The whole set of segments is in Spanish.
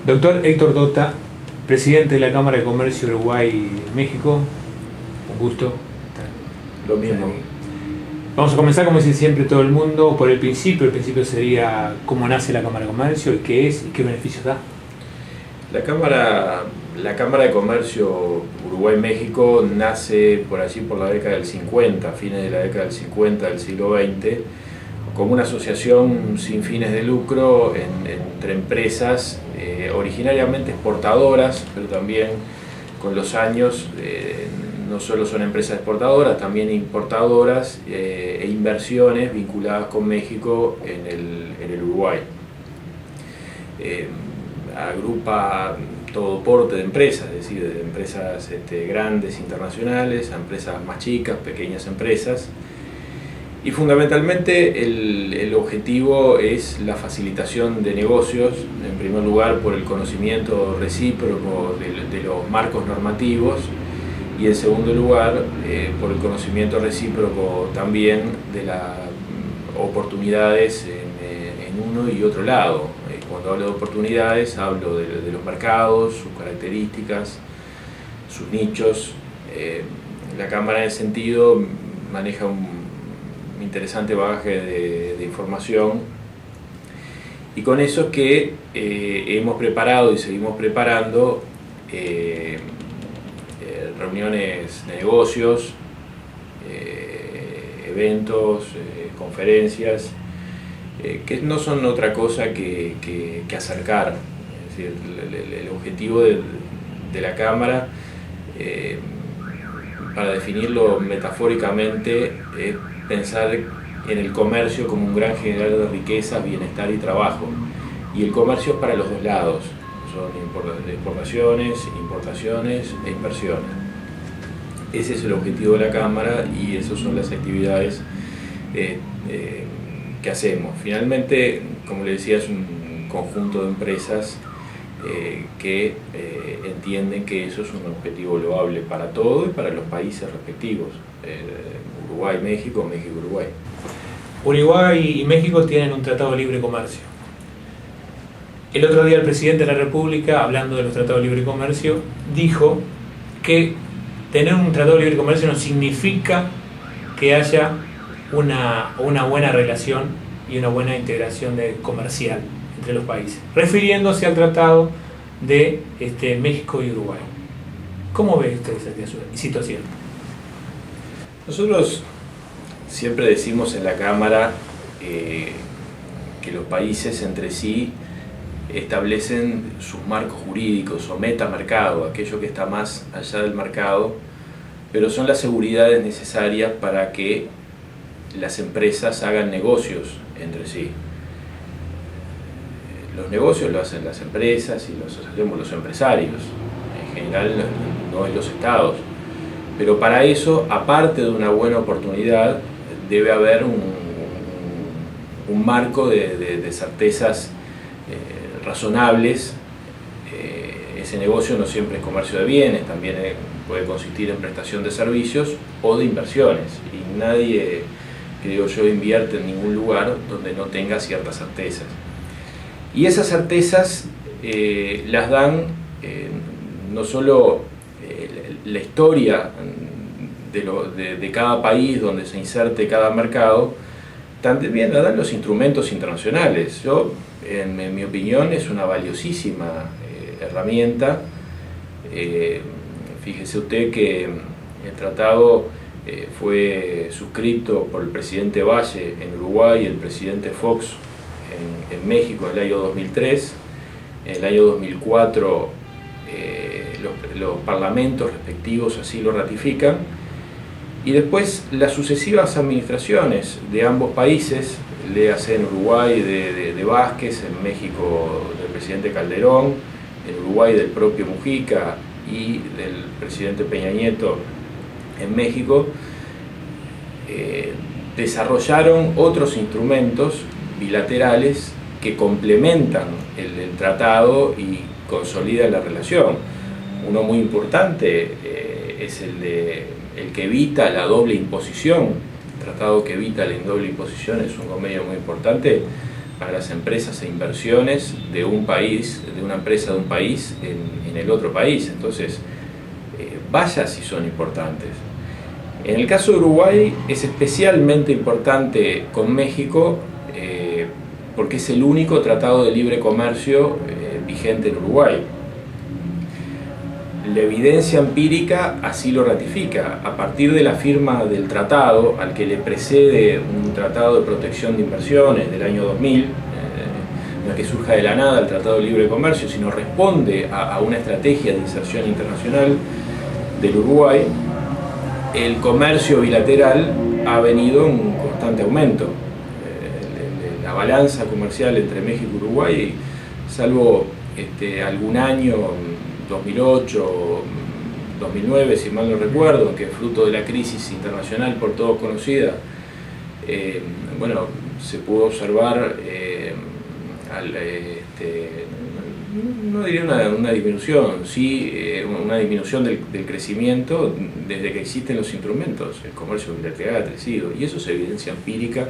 Doctor Héctor Dota, presidente de la Cámara de Comercio Uruguay-México, un gusto. Lo mismo. Vamos a comenzar, como dice siempre todo el mundo, por el principio. El principio sería cómo nace la Cámara de Comercio, y qué es y qué beneficios da. La Cámara de Comercio Uruguay-México nace por allí por la década del 50, fines de la década del 50 del siglo XX, como una asociación sin fines de lucro entre empresas originariamente exportadoras, pero también con los años no solo son empresas exportadoras, también importadoras e inversiones vinculadas con México en el Uruguay. Agrupa todo porte de empresas, es decir, de empresas grandes internacionales a empresas más chicas, pequeñas empresas. Y fundamentalmente el objetivo es la facilitación de negocios, en primer lugar por el conocimiento recíproco de los marcos normativos, y en segundo lugar por el conocimiento recíproco también de las oportunidades en uno y otro lado. Cuando hablo de oportunidades hablo de los mercados, sus características, sus nichos. La Cámara en ese sentido maneja un interesante bagaje de información, y con eso es que hemos preparado y seguimos preparando reuniones de negocios, eventos, conferencias, que no son otra cosa que acercar. Es decir, el objetivo de la Cámara, para definirlo metafóricamente, es pensar en el comercio como un gran generador de riqueza, bienestar y trabajo. Y el comercio es para los dos lados, son exportaciones, importaciones e inversiones. Ese es el objetivo de la Cámara y esas son las actividades que hacemos. Finalmente, como le decía, es un conjunto de empresas que entienden que eso es un objetivo loable para todo y para los países respectivos, Uruguay-México, México-Uruguay. Uruguay y México tienen un tratado de libre comercio. El otro día el presidente de la República, hablando de los tratados de libre comercio, dijo que tener un tratado de libre comercio no significa que haya una buena relación y una buena integración comercial entre los países, refiriéndose al tratado de México y Uruguay. ¿Cómo ve usted esa situación? Nosotros siempre decimos en la Cámara que los países entre sí establecen sus marcos jurídicos o metamercado, aquello que está más allá del mercado, pero son las seguridades necesarias para que las empresas hagan negocios entre sí. Los negocios lo hacen las empresas y los hacemos los empresarios, en general no en los estados. Pero para eso, aparte de una buena oportunidad, debe haber un marco de certezas razonables. Ese negocio no siempre es comercio de bienes, también puede consistir en prestación de servicios o de inversiones. Y nadie, creo yo, invierte en ningún lugar donde no tenga ciertas certezas. Y esas certezas las dan no solo la historia de cada país donde se inserte cada mercado, también la dan los instrumentos internacionales. En mi opinión, es una valiosísima herramienta. Fíjese usted que el tratado fue suscrito por el presidente Valle en Uruguay y el presidente Fox en México en el año 2003. En el año 2004 los parlamentos respectivos así lo ratifican, y después las sucesivas administraciones de ambos países, léase en Uruguay de Vázquez, en México del presidente Calderón, en Uruguay del propio Mujica y del presidente Peña Nieto en México, desarrollaron otros instrumentos bilaterales que complementan el tratado y consolidan la relación. Uno muy importante es el que evita la doble imposición. El tratado que evita la doble imposición es un convenio muy importante para las empresas e inversiones de un país, de una empresa de un país en el otro país. Entonces, vaya si son importantes. En el caso de Uruguay es especialmente importante con México porque es el único tratado de libre comercio vigente en Uruguay. La evidencia empírica así lo ratifica. A partir de la firma del tratado, al que le precede un tratado de protección de inversiones del año 2000, no es que surja de la nada el Tratado de Libre Comercio, sino responde a una estrategia de inserción internacional del Uruguay, el comercio bilateral ha venido en constante aumento. La balanza comercial entre México y Uruguay, salvo algún año, 2008, 2009, si mal no recuerdo, que fruto de la crisis internacional por todos conocida, se pudo observar, no diría una disminución, sí una disminución del crecimiento desde que existen los instrumentos. El comercio bilateral ha crecido, y eso es evidencia empírica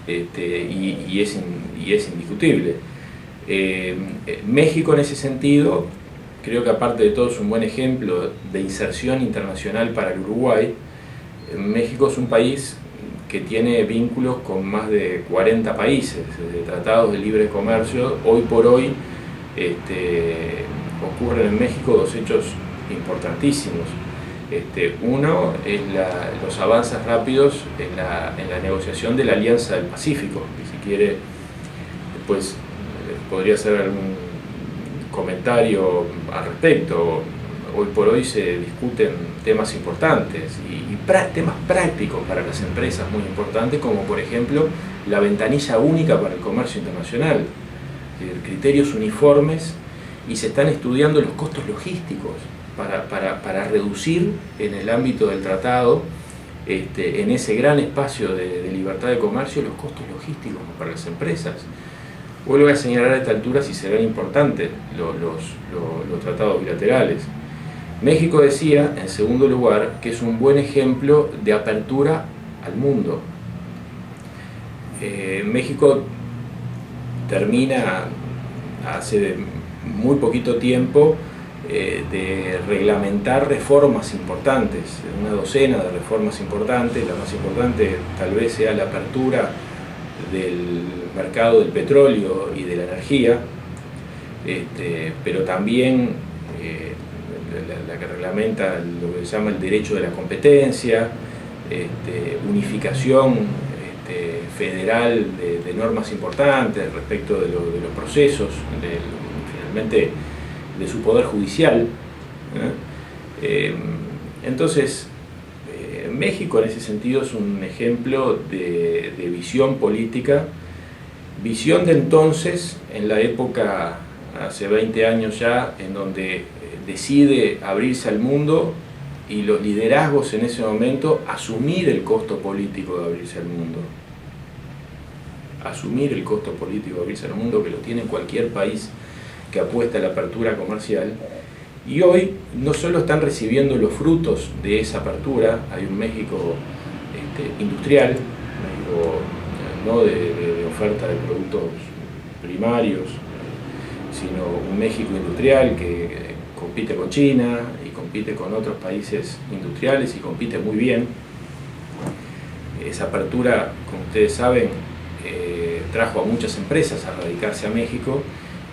y es indiscutible. México en ese sentido, creo que aparte de todo es un buen ejemplo de inserción internacional para el Uruguay. México es un país que tiene vínculos con más de 40 países, de tratados de libre comercio. Hoy por hoy ocurren en México dos hechos importantísimos. Uno es los avances rápidos en la negociación de la Alianza del Pacífico, que si quiere después podría hacer algún comentario al respecto. Hoy por hoy se discuten temas importantes y temas prácticos para las empresas muy importantes, como por ejemplo la ventanilla única para el comercio internacional, criterios uniformes, y se están estudiando los costos logísticos para reducir en el ámbito del tratado, en ese gran espacio de libertad de comercio, los costos logísticos para las empresas. Vuelvo a señalar a esta altura si serán importantes los tratados bilaterales. México decía, en segundo lugar, que es un buen ejemplo de apertura al mundo. México termina hace muy poquito tiempo de reglamentar reformas importantes, una docena de reformas importantes. La más importante tal vez sea la apertura del mercado del petróleo y de la energía, pero también la que reglamenta lo que se llama el derecho de la competencia, unificación federal de normas importantes respecto de los procesos, finalmente de su poder judicial. Entonces, México en ese sentido es un ejemplo de visión política, visión de entonces, en la época, hace 20 años ya, en donde decide abrirse al mundo, y los liderazgos en ese momento asumir el costo político de abrirse al mundo. Asumir el costo político de abrirse al mundo, que lo tiene cualquier país que apuesta a la apertura comercial. Y hoy no solo están recibiendo los frutos de esa apertura, hay un México industrial, México, no de oferta de productos primarios, sino un México industrial que compite con China y compite con otros países industriales y compite muy bien. Esa apertura, como ustedes saben, trajo a muchas empresas a radicarse a México,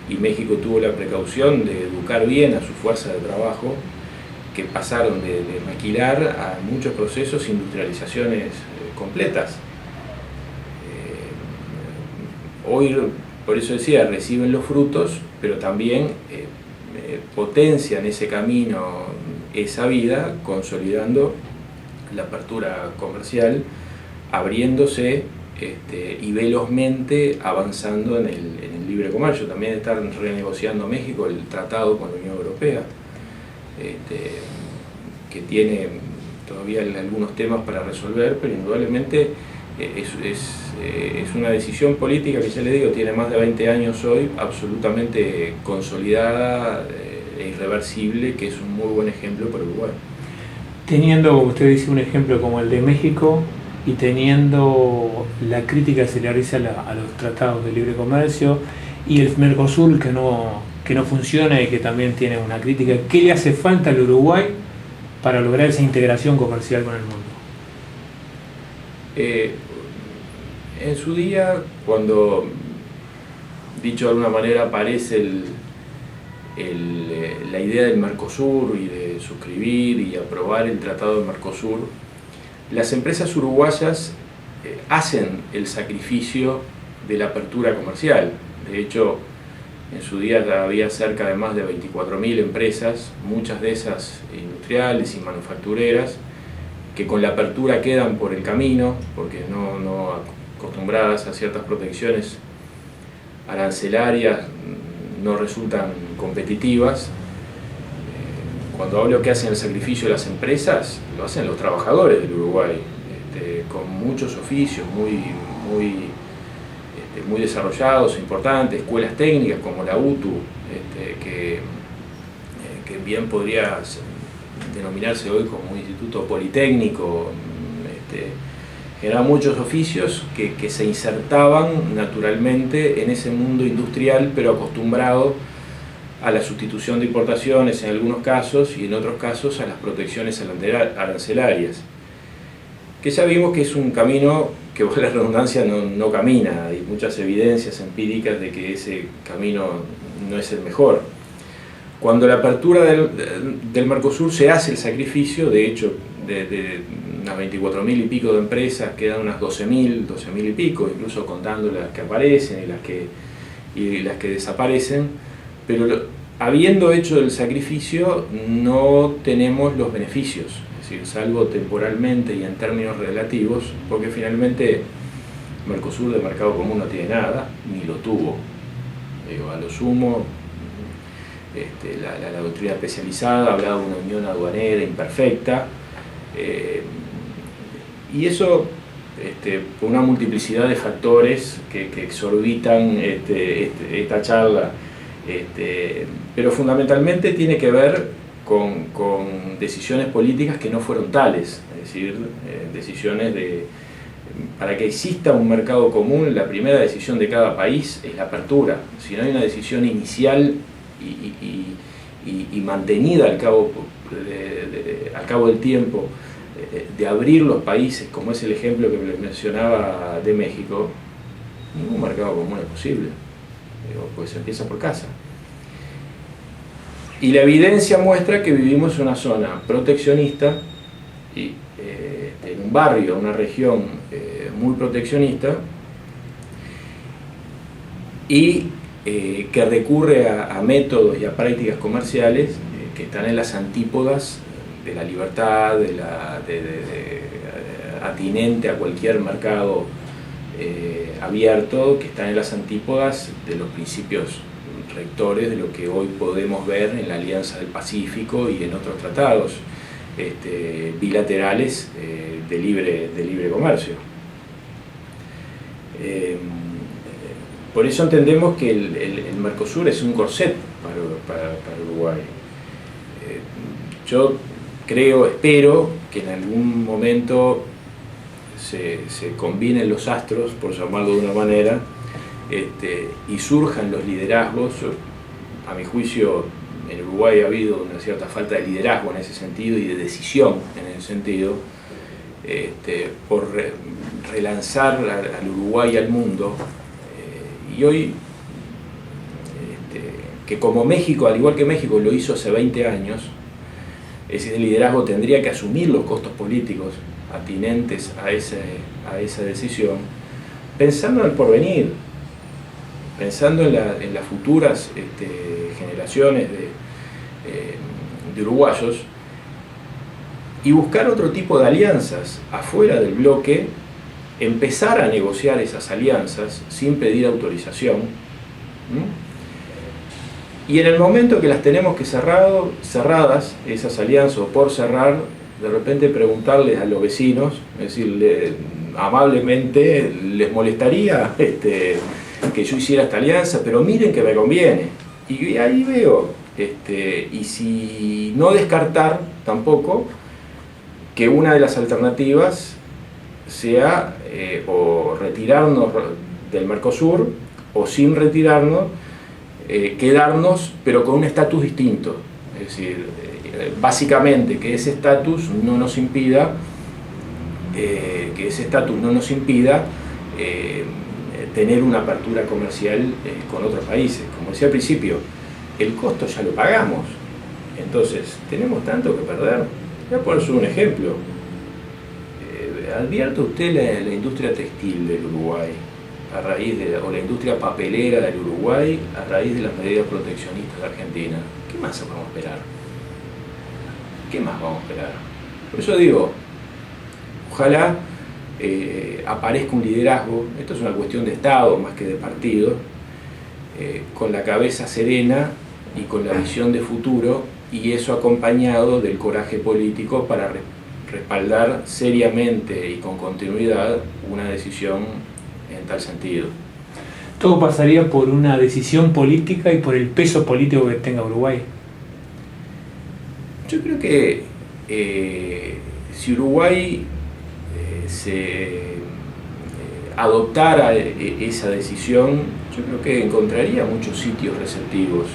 y México tuvo la precaución de educar bien a su fuerza de trabajo, que pasaron de maquilar a muchos procesos, industrializaciones completas. Hoy, por eso decía, reciben los frutos, pero también potencian ese camino, esa vida, consolidando la apertura comercial, abriéndose y velozmente avanzando en el libre comercio. También están renegociando México el tratado con la Unión Europea, que tiene todavía algunos temas para resolver, pero indudablemente es una decisión política que, ya le digo, tiene más de 20 años hoy, absolutamente consolidada e irreversible, que es un muy buen ejemplo para Uruguay. Teniendo, como usted dice, un ejemplo como el de México, y teniendo la crítica que se le realiza a los tratados de libre comercio y el Mercosur que no funciona y que también tiene una crítica, ¿qué le hace falta al Uruguay para lograr esa integración comercial con el mundo? En su día, cuando, dicho de alguna manera, aparece la idea del Mercosur y de suscribir y aprobar el Tratado del Mercosur, las empresas uruguayas hacen el sacrificio de la apertura comercial. De hecho, en su día había cerca de más de 24.000 empresas, muchas de esas industriales y manufactureras, que con la apertura quedan por el camino, porque no acostumbradas a ciertas protecciones arancelarias, no resultan competitivas. Cuando hablo que hacen el sacrificio de las empresas, lo hacen los trabajadores del Uruguay, con muchos oficios muy desarrollados, importantes, escuelas técnicas como la UTU, que bien podría denominarse hoy como un instituto politécnico. Eran muchos oficios que se insertaban naturalmente en ese mundo industrial, pero acostumbrado a la sustitución de importaciones en algunos casos y en otros casos a las protecciones arancelarias, que ya vimos que es un camino que, por la redundancia, no camina. Hay muchas evidencias empíricas de que ese camino no es el mejor. Cuando la apertura del Mercosur se hace el sacrificio, de hecho, de unas 24.000 y pico de empresas quedan unas 12.000 y pico, incluso contando las que aparecen y las que desaparecen, pero habiendo hecho el sacrificio no tenemos los beneficios, es decir, salvo temporalmente y en términos relativos, porque finalmente Mercosur de mercado común no tiene nada, ni lo tuvo. A lo sumo, la doctrina especializada hablaba de una unión aduanera imperfecta, y eso por una multiplicidad de factores que exorbitan esta charla, pero fundamentalmente tiene que ver con decisiones políticas que no fueron tales, es decir, decisiones para que exista un mercado común, la primera decisión de cada país es la apertura. Si no hay una decisión inicial y mantenida al cabo del tiempo, de abrir los países, como es el ejemplo que les mencionaba de México, ningún mercado común es posible, pues se empieza por casa. Y la evidencia muestra que vivimos en una zona proteccionista, y en un barrio, una región muy proteccionista, y que recurre a métodos y a prácticas comerciales que están en las antípodas de la libertad, atinente a cualquier mercado abierto, que están en las antípodas de los principios rectores de lo que hoy podemos ver en la Alianza del Pacífico y en otros tratados bilaterales de libre comercio. Por eso entendemos que el Mercosur es un corset para Uruguay. Yo espero que en algún momento se combinen los astros, por llamarlo de una manera, y surjan los liderazgos. A mi juicio, en Uruguay ha habido una cierta falta de liderazgo en ese sentido y de decisión en ese sentido, por relanzar al Uruguay al mundo. Y hoy, que como México, al igual que México lo hizo hace 20 años, ese liderazgo tendría que asumir los costos políticos atinentes a esa decisión, pensando en el porvenir, pensando en las futuras generaciones de uruguayos, y buscar otro tipo de alianzas afuera del bloque, empezar a negociar esas alianzas sin pedir autorización, y en el momento que las tenemos que cerradas, esas alianzas, o por cerrar, de repente preguntarles a los vecinos, es decir, amablemente, les molestaría que yo hiciera esta alianza, pero miren que me conviene. Y ahí veo, y si no descartar tampoco que una de las alternativas sea o retirarnos del Mercosur o sin retirarnos, quedarnos pero con un estatus distinto. Es decir, básicamente que ese estatus no nos impida tener una apertura comercial con otros países. Como decía al principio, el costo ya lo pagamos, entonces tenemos tanto que perder. Voy a poner un ejemplo. ¿Advierte usted la industria textil del Uruguay o la industria papelera del Uruguay a raíz de las medidas proteccionistas de Argentina? ¿Qué más vamos a esperar? ¿Qué más vamos a esperar? Por eso digo, ojalá aparezca un liderazgo, esto es una cuestión de Estado más que de partido, con la cabeza serena y con la visión de futuro, y eso acompañado del coraje político para respaldar seriamente y con continuidad una decisión en tal sentido. Todo pasaría por una decisión política y por el peso político que tenga Uruguay. Yo creo que si Uruguay adoptara esa decisión, yo creo que encontraría muchos sitios receptivos.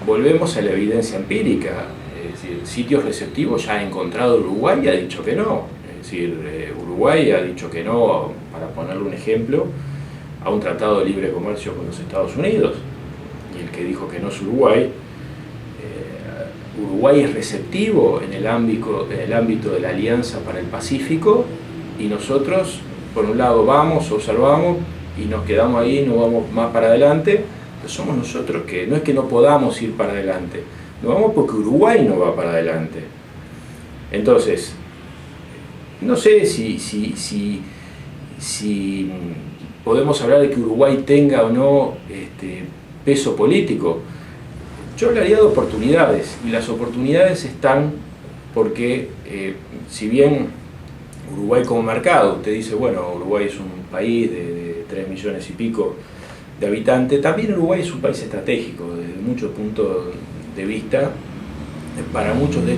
Volvemos a la evidencia empírica, es decir, sitios receptivos ya ha encontrado Uruguay y ha dicho que no. Es decir, Uruguay ha dicho que no, para ponerle un ejemplo, a un tratado de libre comercio con los Estados Unidos. Y el que dijo que no es Uruguay. Uruguay es receptivo en el ámbito de la Alianza para el Pacífico, y nosotros, por un lado, vamos, observamos y nos quedamos ahí, no vamos más para adelante. Pero somos nosotros que no es que no podamos ir para adelante, no vamos porque Uruguay no va para adelante. Entonces, no sé si podemos hablar de que Uruguay tenga o no peso político. Yo hablaría de oportunidades, y las oportunidades están porque, si bien Uruguay como mercado, usted dice, bueno, Uruguay es un país de 3 millones y pico de habitantes, también Uruguay es un país estratégico desde muchos puntos de vista para muchos de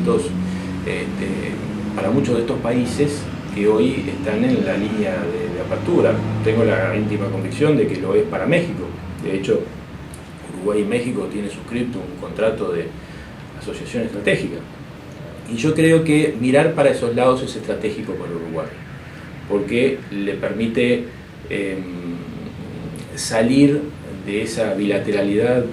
estos países que hoy están en la línea de apertura. Tengo la íntima convicción de que lo es para México. De hecho, Uruguay y México tienen suscrito un contrato de asociación estratégica. Y yo creo que mirar para esos lados es estratégico para Uruguay, porque le permite salir de esa bilateralidad,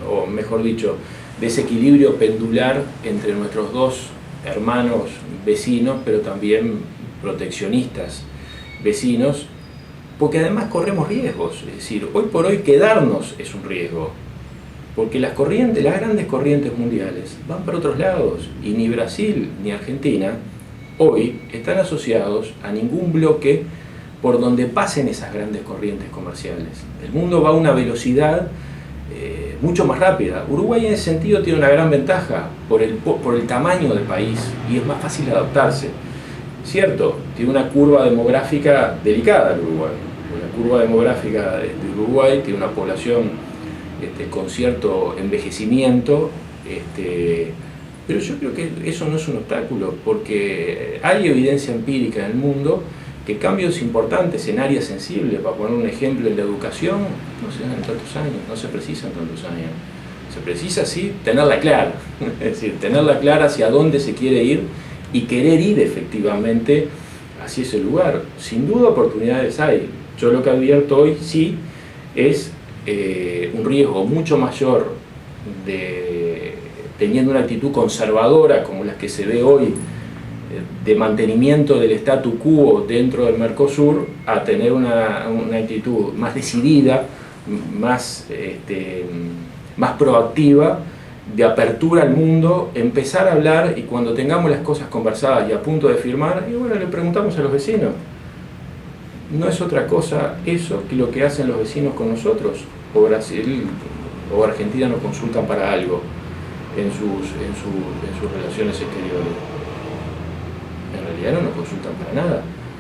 o mejor dicho, de ese equilibrio pendular entre nuestros dos hermanos vecinos, pero también proteccionistas vecinos, porque además corremos riesgos. Es decir, hoy por hoy quedarnos es un riesgo, porque las grandes corrientes mundiales van para otros lados, y ni Brasil ni Argentina hoy están asociados a ningún bloque por donde pasen esas grandes corrientes comerciales. El mundo va a una velocidad mucho más rápida. Uruguay en ese sentido tiene una gran ventaja por el tamaño del país, y es más fácil adaptarse. Cierto, tiene una curva demográfica delicada el Uruguay. La curva demográfica de Uruguay tiene una población con cierto envejecimiento, pero yo creo que eso no es un obstáculo, porque hay evidencia empírica en el mundo que cambios importantes en áreas sensibles, para poner un ejemplo, en la educación, no se dan en tantos años, no se precisan tantos años. Se precisa, sí, tenerla clara, es decir, tenerla clara hacia dónde se quiere ir y querer ir efectivamente hacia ese lugar. Sin duda oportunidades hay. Yo lo que advierto hoy sí es un riesgo mucho mayor teniendo una actitud conservadora como las que se ve hoy, de mantenimiento del statu quo dentro del Mercosur, a tener una actitud más decidida, más proactiva, de apertura al mundo, empezar a hablar, y cuando tengamos las cosas conversadas y a punto de firmar, y bueno, le preguntamos a los vecinos. No es otra cosa eso que lo que hacen los vecinos con nosotros, o Brasil o Argentina nos consultan para algo en sus relaciones exteriores. En realidad no nos consultan para nada.